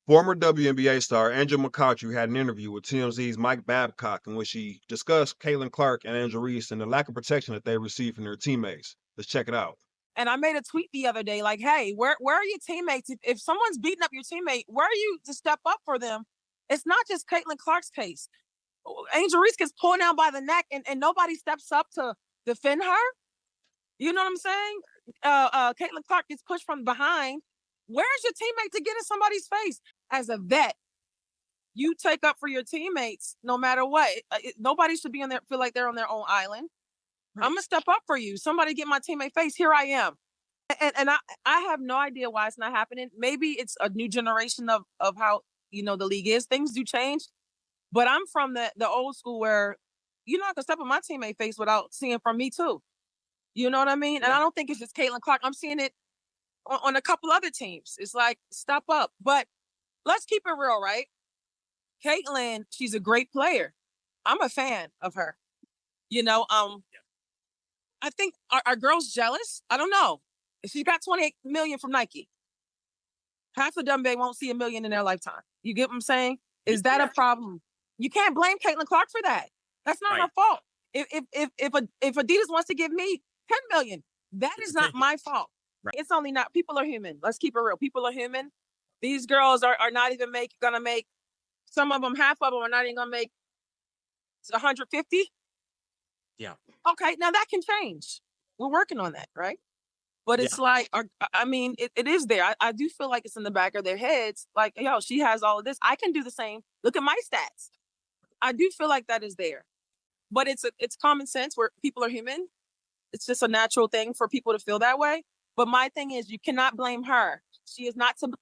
Former WNBA star Angel McCoughtry had an interview with TMZ's Mike Babcock in which she discussed Caitlin Clark and Angel Reese and the lack of protection that they receive from their teammates. Let's check it out. And I made a tweet the other day, like, hey, where are your teammates? If someone's beating up your teammate, where are you to step up for them? It's not just Caitlin Clark's case. Angel Reese gets pulled down by the neck and nobody steps up to defend her. You know what I'm saying? Caitlin Clark gets pushed from behind. Where's your teammate to get in somebody's face? As a vet, you take up for your teammates no matter what. Nobody should be on there feel like they're on their own island. Right. I'm gonna step up for you. Somebody get my teammate face. Here I am. And I have no idea why it's not happening. Maybe it's a new generation of how the league is. Things do change. But I'm from the old school where you're not gonna step on my teammate face without seeing from me too. You know what I mean? Yeah. And I don't think it's just Caitlin Clark. I'm seeing it on a couple other teams. It's like, step up. But let's keep it real, right? Caitlin, she's a great player. I'm a fan of her. I think are girls jealous? I don't know. She's got 28 million from Nike. Half of WNBA won't see $1 million in their lifetime. You get what I'm saying? Is that a problem? You can't blame Caitlin Clark for that. That's not her fault. If Adidas wants to give me 10 million, that is not my fault. Right. It's only not. People are human. Let's keep it real. People are human. These girls are not even gonna make. Some of them, half of them, are not even gonna make 150. Yeah. Okay, now that can change. We're working on that, right? But it's like, it is there. I do feel like it's in the back of their heads. Like, yo, she has all of this. I can do the same. Look at my stats. I do feel like that is there. But it's common sense where people are human. It's just a natural thing for people to feel that way. But my thing is, you cannot blame her. She is not to blame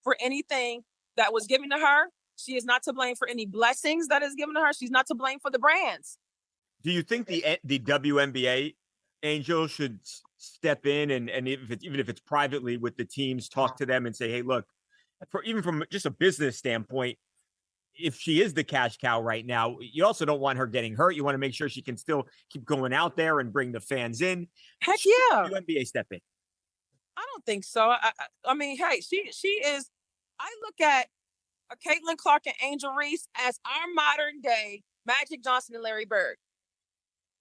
for anything that was given to her. She is not to blame for any blessings that is given to her. She's not to blame for the brands. Do you think the WNBA, Angel, should step in and even if it's privately with the teams, talk to them and say, hey, look, even from just a business standpoint, if she is the cash cow right now, you also don't want her getting hurt. You want to make sure she can still keep going out there and bring the fans in. Heck yeah. WNBA step in. I don't think so. I mean, hey, she is. I look at Caitlin Clark and Angel Reese as our modern day Magic Johnson and Larry Bird.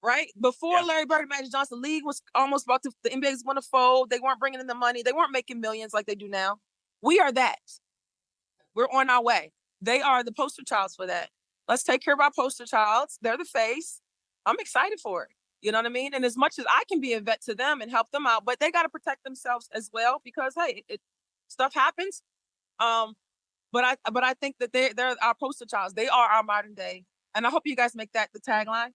Right? Before Larry Bird and Magic Johnson, the league was almost about to, the NBA was going to fold. They weren't bringing in the money. They weren't making millions like they do now. We are that. We're on our way. They are the poster childs for that. Let's take care of our poster childs. They're the face. I'm excited for it. You know what I mean? And as much as I can be a vet to them and help them out, but they got to protect themselves as well because, hey, stuff happens. But I think that they're our poster childs. They are our modern day. And I hope you guys make that the tagline.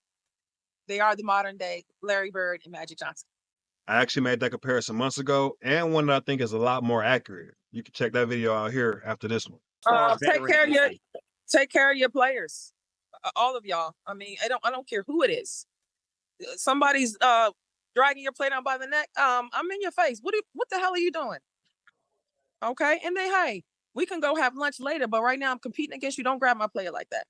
They are the modern day Larry Bird and Magic Johnson. I actually made that comparison months ago, and one that I think is a lot more accurate. You can check that video out here after this one. Take care of your players, all of y'all. I mean, I don't care who it is. Somebody's dragging your plate down by the neck. I'm in your face. What the hell are you doing? Okay, and then hey, we can go have lunch later, but right now I'm competing against you. Don't grab my player like that.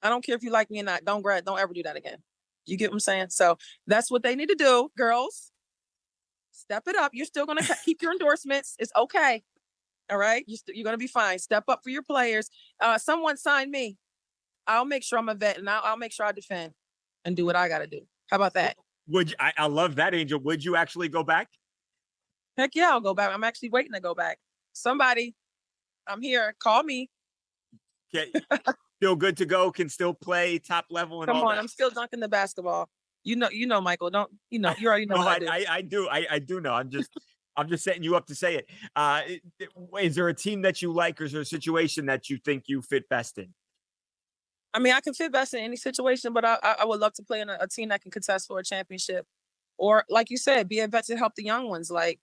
I don't care if you like me or not. Don't ever do that again. You get what I'm saying? So that's what they need to do, girls. Step it up. You're still going to keep your endorsements. It's okay. All right? You're going to be fine. Step up for your players. Someone sign me. I'll make sure I'm a vet, and I'll make sure I defend and do what I got to do. How about that? I love that, Angel. Would you actually go back? Heck yeah, I'll go back. I'm actually waiting to go back. Somebody, I'm here. Call me. Okay. Still good to go, can still play top level and Come all on, that. I'm still dunking the basketball. You know, Michael. You already know. No, I do. I do know. I'm just setting you up to say it. Is there a team that you like, or is there a situation that you think you fit best in? I mean, I can fit best in any situation, but I would love to play in a team that can contest for a championship, or like you said, be a vet to help the young ones. Like,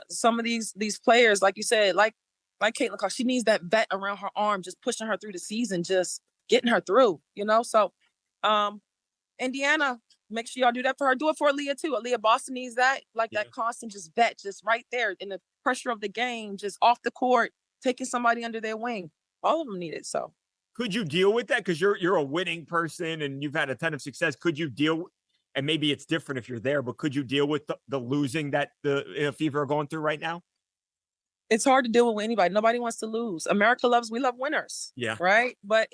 some of these players, like you said, like Caitlin Clark, she needs that vet around her arm, just pushing her through the season, just getting her through, So, Indiana, make sure y'all do that for her. Do it for Aaliyah too. Aaliyah Boston needs that, that constant just vet, just right there in the pressure of the game, just off the court, taking somebody under their wing. All of them need it. So, could you deal with that? Because you're a winning person and you've had a ton of success. Could you deal? And maybe it's different if you're there, but could you deal with the losing that the Fever are going through right now? It's hard to deal with anybody. Nobody wants to lose. We love winners. Yeah. Right. But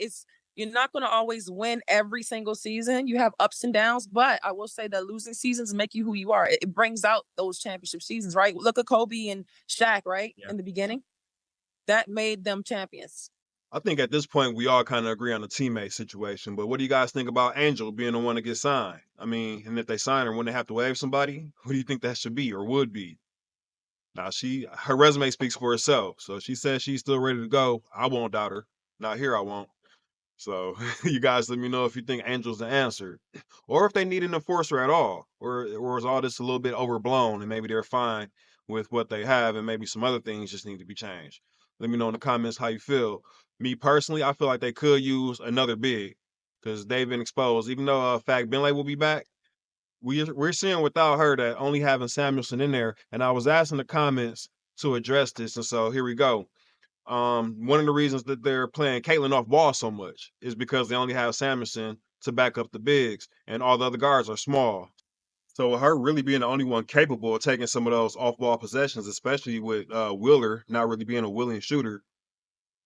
you're not going to always win every single season. You have ups and downs, but I will say that losing seasons make you who you are. It brings out those championship seasons, right? Look at Kobe and Shaq, right? Yeah. In the beginning, that made them champions. I think at this point we all kind of agree on the teammate situation. But what do you guys think about Angel being the one to get signed? I mean, and if they sign her, wouldn't they have to waive somebody? Who do you think that should be or would be? Now her resume speaks for itself. So if she says she's still ready to go, I won't doubt her. Not here, I won't. So you guys let me know if you think Angel's the answer, or if they need an enforcer at all, or is all this a little bit overblown and maybe they're fine with what they have and maybe some other things just need to be changed. Let me know in the comments how you feel. Me personally, I feel like they could use another big because they've been exposed. Even though Fag Benlay will be back, we're seeing without her that only having Samuelson in there. And I was asking the comments to address this, and so here we go. One of the reasons that they're playing Caitlin off ball so much is because they only have Samuelson to back up the bigs, and all the other guards are small. So her really being the only one capable of taking some of those off ball possessions, especially with Wheeler not really being a willing shooter,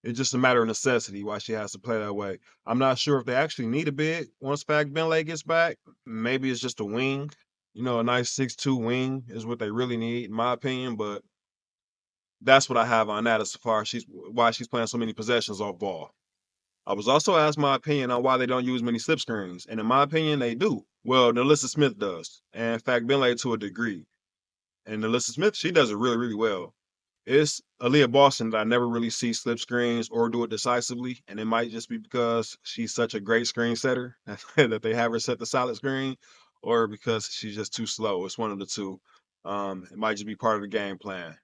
it's just a matter of necessity why she has to play that way. I'm not sure if they actually need a big once Fag Benlay gets back. Maybe it's just a wing. A nice 6'2" wing is what they really need, in my opinion. But that's what I have on that as far as why she's playing so many possessions off ball. I was also asked my opinion on why they don't use many slip screens, and in my opinion, they do. Well, Nalissa Smith does, and in fact, Benlay to a degree. And Nalissa Smith, she does it really, really well. It's Aaliyah Boston that I never really see slip screens or do it decisively, and it might just be because she's such a great screen setter that they have her set the solid screen, or because she's just too slow. It's one of the two. It might just be part of the game plan.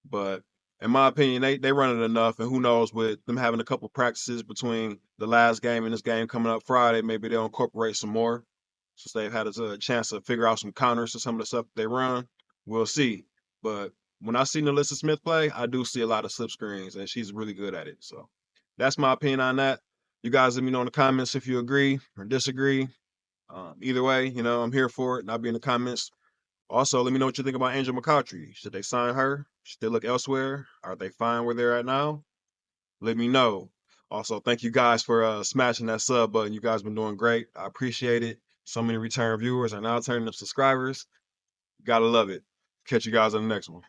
But in my opinion, they run it enough, and who knows, with them having a couple practices between the last game and this game coming up Friday, maybe they'll incorporate some more since they've had a chance to figure out some counters to some of the stuff that they run. We'll see. But when I see Nalissa Smith play, I do see a lot of slip screens, and she's really good at it. So that's my opinion on that. You guys let me know in the comments if you agree or disagree. Either way, I'm here for it, and I'll be in the comments. Also, let me know what you think about Angel McCoughtry. Should they sign her? Should they look elsewhere? Are they fine where they're at now? Let me know. Also, thank you guys for smashing that sub button. You guys been doing great. I appreciate it. So many return viewers are now turning up subscribers. Gotta love it. Catch you guys on the next one.